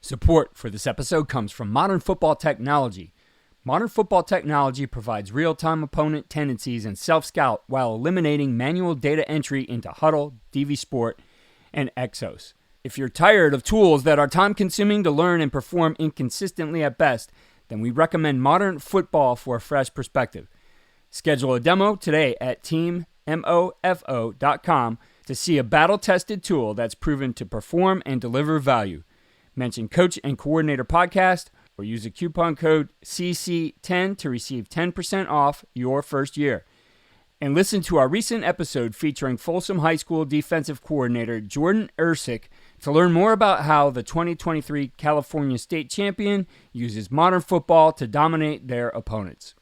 Support for this episode comes from Modern Football Technology. Modern Football Technology provides real-time opponent tendencies and self-scout while eliminating manual data entry into Huddle, DV Sport, and Exos. If you're tired of tools that are time-consuming to learn and perform inconsistently at best, then we recommend Modern Football for a fresh perspective. Schedule a demo today at teammofo.com to see a battle-tested tool that's proven to perform and deliver value. Mention Coach and Coordinator Podcast or use the coupon code CC10 to receive 10% off your first year. And listen to our recent episode featuring Folsom High School defensive coordinator Jordan Ersick to learn more about how the 2023 California State Champion uses modern football to dominate their opponents.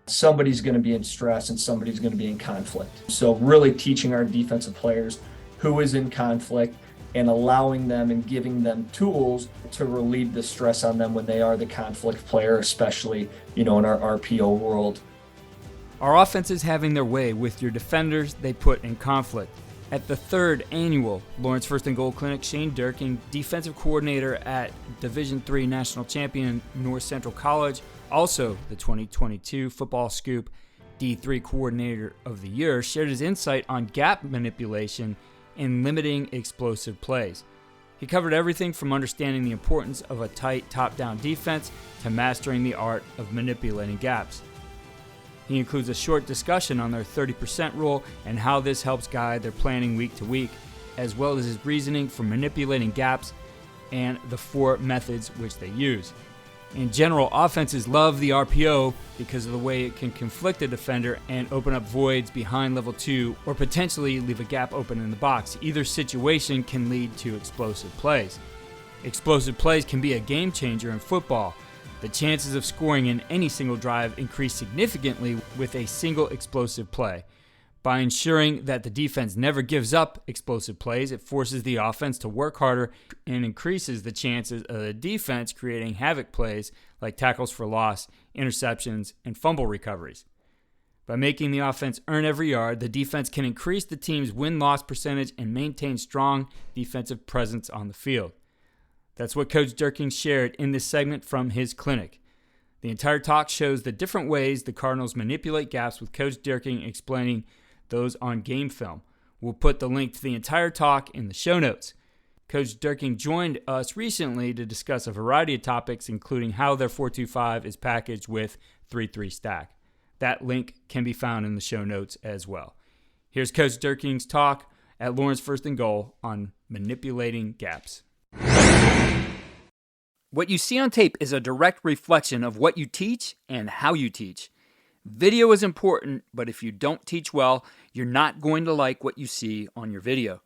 Somebody's going to be in stress and somebody's going to be in conflict. So really teaching our defensive players who is in conflict and allowing them and giving them tools to relieve the stress on them when they are the conflict player, especially, in our RPO world. Our offense is having their way with your defenders they put in conflict. At the third annual Lawrence First and Goal Clinic, Shane Dierking, defensive coordinator at Division III national champion North Central College, also the 2022 Football Scoop D3 Coordinator of the Year, shared his insight on gap manipulation and limiting explosive plays. He covered everything from understanding the importance of a tight top-down defense to mastering the art of manipulating gaps. He includes a short discussion on their 30% rule and how this helps guide their planning week to week, as well as his reasoning for manipulating gaps and the 4 methods which they use. In general, offenses love the RPO because of the way it can conflict a defender and open up voids behind level 2 or potentially leave a gap open in the box. Either situation can lead to explosive plays. Explosive plays can be a game changer in football. The chances of scoring in any single drive increase significantly with a single explosive play. By ensuring that the defense never gives up explosive plays, it forces the offense to work harder and increases the chances of the defense creating havoc plays like tackles for loss, interceptions, and fumble recoveries. By making the offense earn every yard, the defense can increase the team's win-loss percentage and maintain strong defensive presence on the field. That's what Coach Dierking shared in this segment from his clinic. The entire talk shows the different ways the Cardinals manipulate gaps, with Coach Dierking explaining those on game film. We'll put the link to the entire talk in the show notes. Coach Dierking joined us recently to discuss a variety of topics, including how their 4-2-5 is packaged with 3-3 stack. That link can be found in the show notes as well. Here's Coach Dierking's talk at Lawrence First and Goal on manipulating gaps. What you see on tape is a direct reflection of what you teach and how you teach. Video is important, but if you don't teach well, you're not going to like what you see on your video.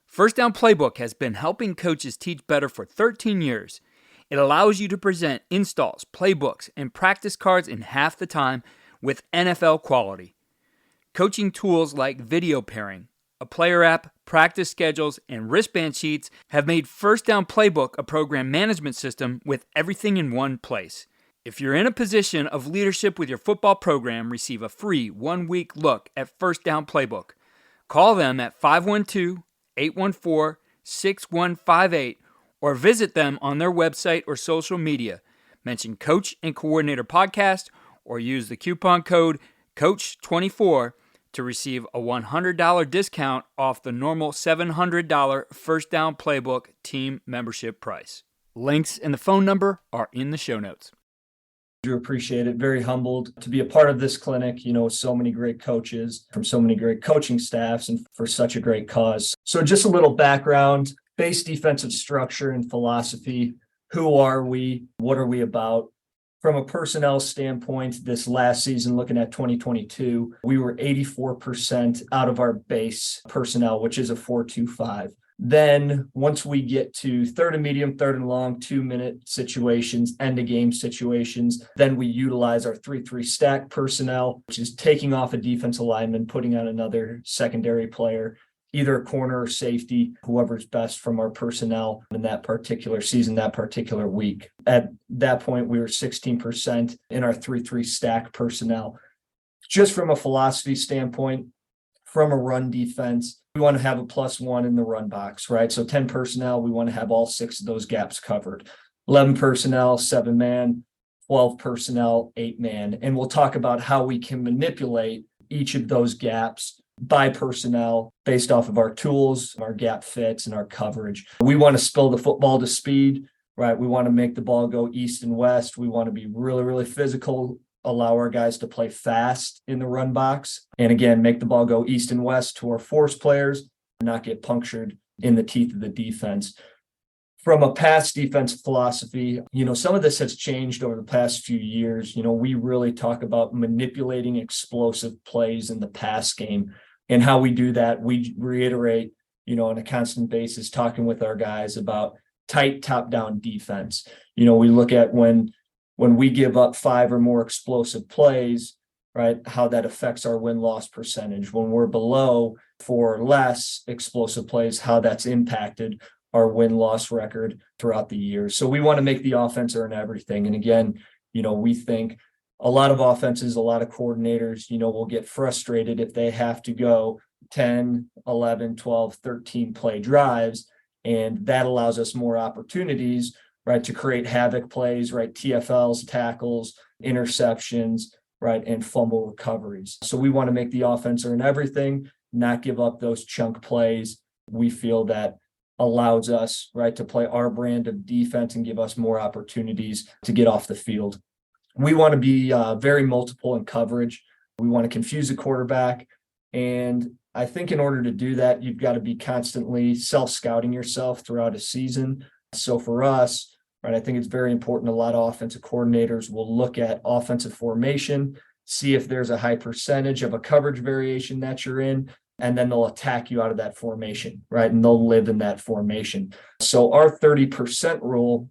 First Down Playbook has been helping coaches teach better for 13 years. It allows you to present installs, playbooks, and practice cards in half the time with NFL quality. Coaching tools like video pairing, a player app, practice schedules, and wristband sheets have made First Down Playbook a program management system with everything in one place. If you're in a position of leadership with your football program, receive a free 1-week look at First Down Playbook. Call them at 512-814-6158 or visit them on their website or social media. Mention Coach and Coordinator Podcast or use the coupon code COACH24 to receive a $100 discount off the normal $700 First Down Playbook team membership price. Links and the phone number are in the show notes. Do appreciate it. Very humbled to be a part of this clinic, so many great coaches from so many great coaching staffs and for such a great cause. So just a little background, base defensive structure and philosophy. Who are we? What are we about? From a personnel standpoint, this last season, looking at 2022, we were 84% out of our base personnel, which is a 4-2-5. Then once we get to third and medium, third and long, 2-minute situations, end of game situations, then we utilize our 3-3 stack personnel, which is taking off a defensive lineman, putting on another secondary player. either a corner or safety, whoever's best from our personnel in that particular season, that particular week. At that point, we were 16% in our 3-3 stack personnel. Just from a philosophy standpoint, from a run defense, we want to have a +1 in the run box, right? So 10 personnel, we want to have all 6 of those gaps covered. 11 personnel, 7-man, 12 personnel, 8-man. And we'll talk about how we can manipulate each of those gaps by personnel based off of our tools, our gap fits, and our coverage. We want to spill the football to speed, right? We want to make the ball go east and west. We want to be really, really physical, allow our guys to play fast in the run box. And again, make the ball go east and west to our force players, not get punctured in the teeth of the defense. From a pass defense philosophy, some of this has changed over the past few years. We really talk about manipulating explosive plays in the pass game. And how we do that, we reiterate, on a constant basis, talking with our guys about tight top-down defense. We look at when we give up 5 or more explosive plays, right, how that affects our win-loss percentage. When we're below 4 or less explosive plays, how that's impacted our win-loss record throughout the year. So we want to make the offense earn everything. And again, we think a lot of offenses, a lot of coordinators, will get frustrated if they have to go 10, 11, 12, 13 play drives. And that allows us more opportunities, right, to create havoc plays, right, TFLs, tackles, interceptions, right, and fumble recoveries. So we want to make the offense earn everything, not give up those chunk plays. We feel that allows us, right, to play our brand of defense and give us more opportunities to get off the field. We want to be very multiple in coverage. We want to confuse the quarterback. And I think in order to do that, you've got to be constantly self-scouting yourself throughout a season. So for us, right, I think it's very important. A lot of offensive coordinators will look at offensive formation, see if there's a high percentage of a coverage variation that you're in, and then they'll attack you out of that formation, right? And they'll live in that formation. So our 30% rule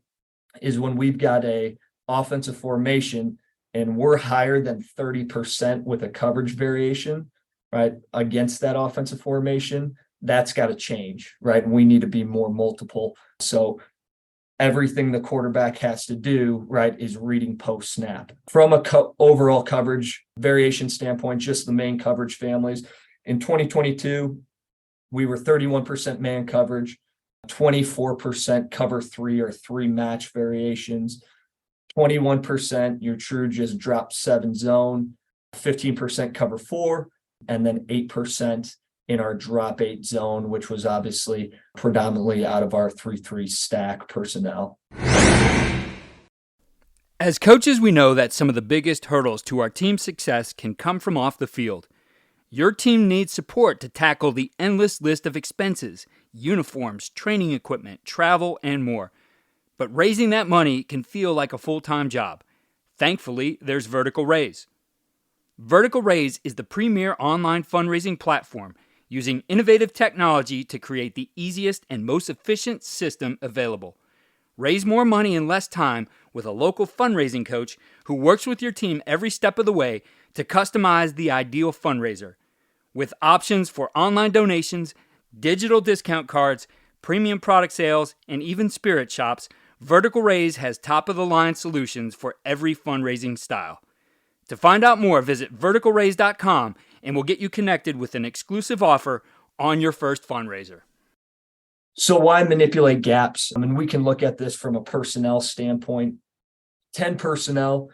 is when we've got a offensive formation and we're higher than 30% with a coverage variation, right, against that offensive formation, that's got to change, right? And we need to be more multiple. So everything the quarterback has to do, right, is reading post snap. From a overall coverage variation standpoint, just the main coverage families, in 2022, we were 31% man coverage, 24% cover 3 or 3 match variations, 21% your true just drop 7 zone, 15% cover 4, and then 8% in our drop 8 zone, which was obviously predominantly out of our 3-3 stack personnel. As coaches, we know that some of the biggest hurdles to our team's success can come from off the field. Your team needs support to tackle the endless list of expenses, uniforms, training equipment, travel, and more. But raising that money can feel like a full-time job. Thankfully, there's Vertical Raise. Vertical Raise is the premier online fundraising platform using innovative technology to create the easiest and most efficient system available. Raise more money in less time with a local fundraising coach who works with your team every step of the way to customize the ideal fundraiser. With options for online donations, digital discount cards, premium product sales, and even spirit shops, Vertical Raise has top-of-the-line solutions for every fundraising style. To find out more, visit verticalraise.com and we'll get you connected with an exclusive offer on your first fundraiser. So why manipulate gaps? I mean, we can look at this from a personnel standpoint. 10 personnel,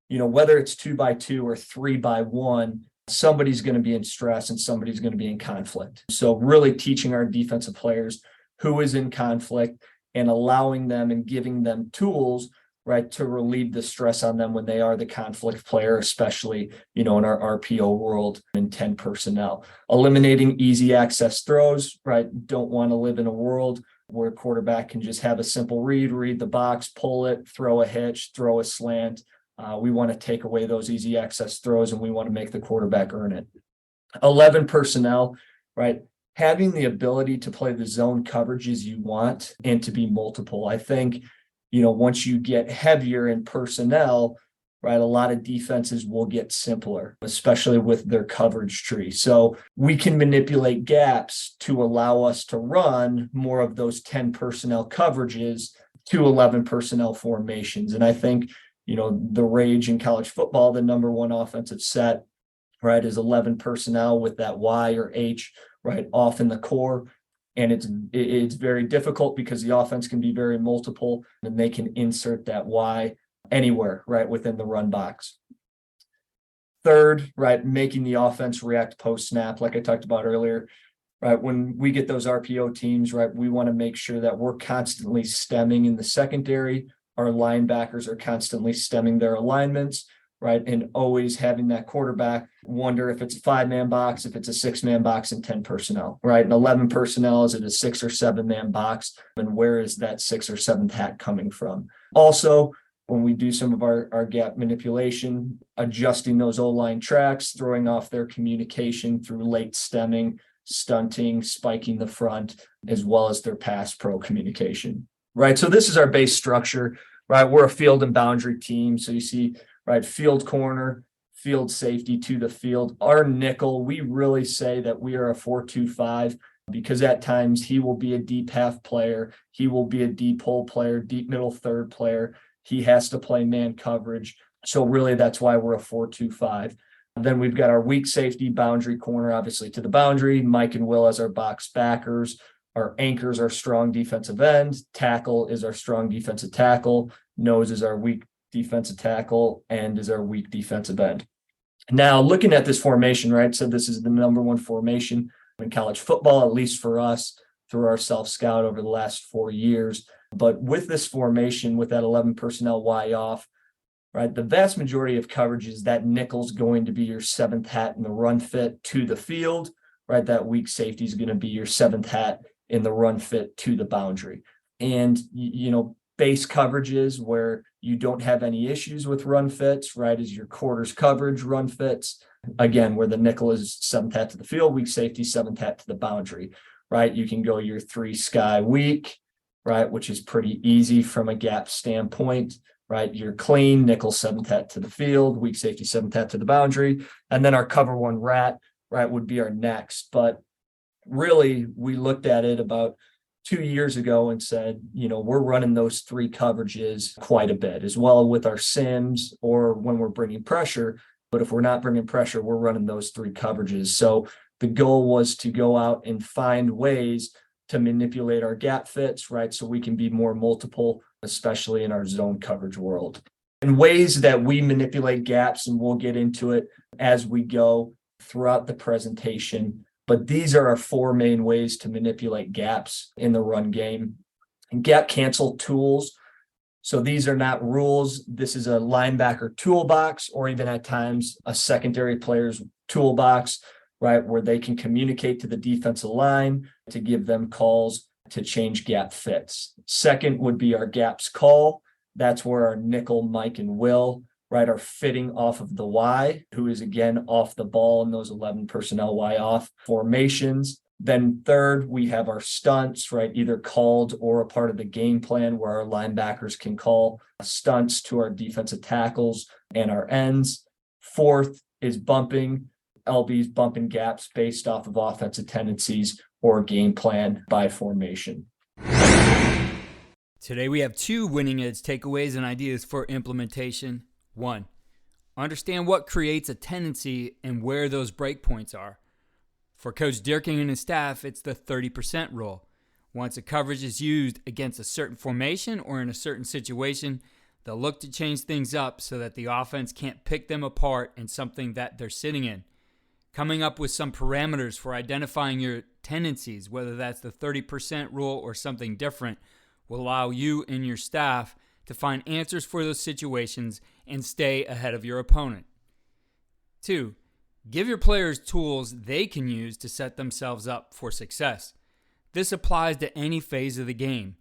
whether it's 2x2 or 3x1, somebody's going to be in stress and somebody's going to be in conflict. So really teaching our defensive players who is in conflict and allowing them and giving them tools, right, to relieve the stress on them when they are the conflict player, especially, in our RPO world in 10 personnel. Eliminating easy access throws, right? Don't want to live in a world where a quarterback can just have a simple read the box, pull it, throw a hitch, throw a slant. We want to take away those easy access throws and we want to make the quarterback earn it. 11 personnel, right? Having the ability to play the zone coverages you want and to be multiple. I think, once you get heavier in personnel, right? A lot of defenses will get simpler, especially with their coverage tree. So we can manipulate gaps to allow us to run more of those 10 personnel coverages to 11 personnel formations. And I think, the rage in college football, the number one offensive set, right, is 11 personnel with that Y or H, right, off in the core. And it's very difficult because the offense can be very multiple and they can insert that Y anywhere, right, within the run box. Third, right, making the offense react post snap, like I talked about earlier, right? When we get those RPO teams, right, we want to make sure that we're constantly stemming in the secondary. Our linebackers are constantly stemming their alignments, right? And always having that quarterback wonder if it's a 5-man box, if it's a 6-man box and 10 personnel, right? And 11 personnel, is it a 6 or 7-man box? And where is that 6th or 7th hat coming from? Also, when we do some of our gap manipulation, adjusting those O-line tracks, throwing off their communication through late stemming, stunting, spiking the front, as well as their pass pro communication, right? So this is our base structure, right? We're a field and boundary team. So you see, right, field corner, field safety to the field. Our nickel, we really say that we are a 4-2-5 because at times he will be a deep half player. He will be a deep hole player, deep middle third player. He has to play man coverage. So really that's why we're a 4-2-5. Then we've got our weak safety, boundary corner, obviously to the boundary. Mike and Will as our box backers. Our anchors are strong defensive end. Tackle is our strong defensive tackle. Nose is our weak defensive tackle. End is our weak defensive end. Now, looking at this formation, right? So this is the number one formation in college football, at least for us, through our self-scout over the last 4 years. But with this formation, with that 11 personnel Y off, right, the vast majority of coverages, that nickel's going to be your 7th hat in the run fit to the field, right? That weak safety is going to be your 7th hat in the run fit to the boundary. And, base coverages where you don't have any issues with run fits, right, is your quarters coverage run fits. Again, where the nickel is 7th hat to the field, weak safety, 7th hat to the boundary, right? You can go your 3 sky weak, right, which is pretty easy from a gap standpoint, right? You're clean, nickel 7th hat to the field, weak safety 7th hat to the boundary. And then our cover 1 rat, right, would be our next. But really, we looked at it about 2 years ago and said, we're running those 3 coverages quite a bit, as well with our sims or when we're bringing pressure. But if we're not bringing pressure, we're running those 3 coverages. So the goal was to go out and find ways to manipulate our gap fits, right? So we can be more multiple, especially in our zone coverage world. And ways that we manipulate gaps, and we'll get into it as we go throughout the presentation. But these are our 4 main ways to manipulate gaps in the run game. And gap cancel tools. So these are not rules. This is a linebacker toolbox, or even at times a secondary player's toolbox, right, where they can communicate to the defensive line to give them calls to change gap fits. Second would be our gaps call. That's where our nickel, Mike, and Will, right, are fitting off of the Y, who is again off the ball in those 11 personnel Y off formations. Then third, we have our stunts, right, either called or a part of the game plan where our linebackers can call stunts to our defensive tackles and our ends. Fourth is bumping, LB's bumping gaps based off of offensive tendencies or game plan by formation. Today we have 2 winning edge takeaways and ideas for implementation. 1, understand what creates a tendency and where those breakpoints are. For Coach Dierking and his staff, it's the 30% rule. Once a coverage is used against a certain formation or in a certain situation, they'll look to change things up so that the offense can't pick them apart in something that they're sitting in. Coming up with some parameters for identifying your tendencies, whether that's the 30% rule or something different, will allow you and your staff to find answers for those situations and stay ahead of your opponent. 2, give your players tools they can use to set themselves up for success. This applies to any phase of the game.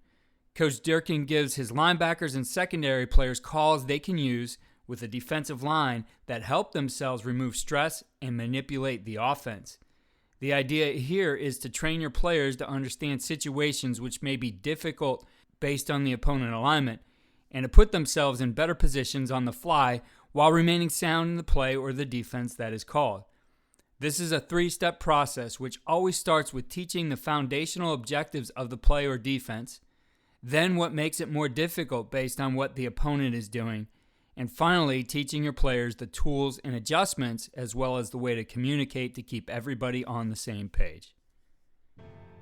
Coach Dierking gives his linebackers and secondary players calls they can use with a defensive line that help themselves remove stress and manipulate the offense. The idea here is to train your players to understand situations which may be difficult based on the opponent alignment and to put themselves in better positions on the fly while remaining sound in the play or the defense that is called. This is a 3-step process which always starts with teaching the foundational objectives of the play or defense, then what makes it more difficult based on what the opponent is doing, and finally teaching your players the tools and adjustments as well as the way to communicate to keep everybody on the same page.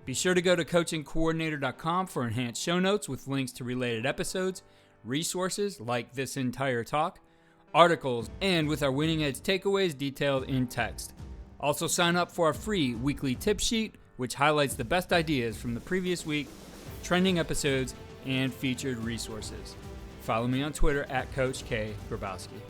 Be sure to go to coachingcoordinator.com for enhanced show notes with links to related episodes, resources like this entire talk, articles, and with our Winning Edge takeaways detailed in text. Also sign up for our free weekly tip sheet, which highlights the best ideas from the previous week, trending episodes, and featured resources. Follow me on Twitter at Coach K. Grabowski.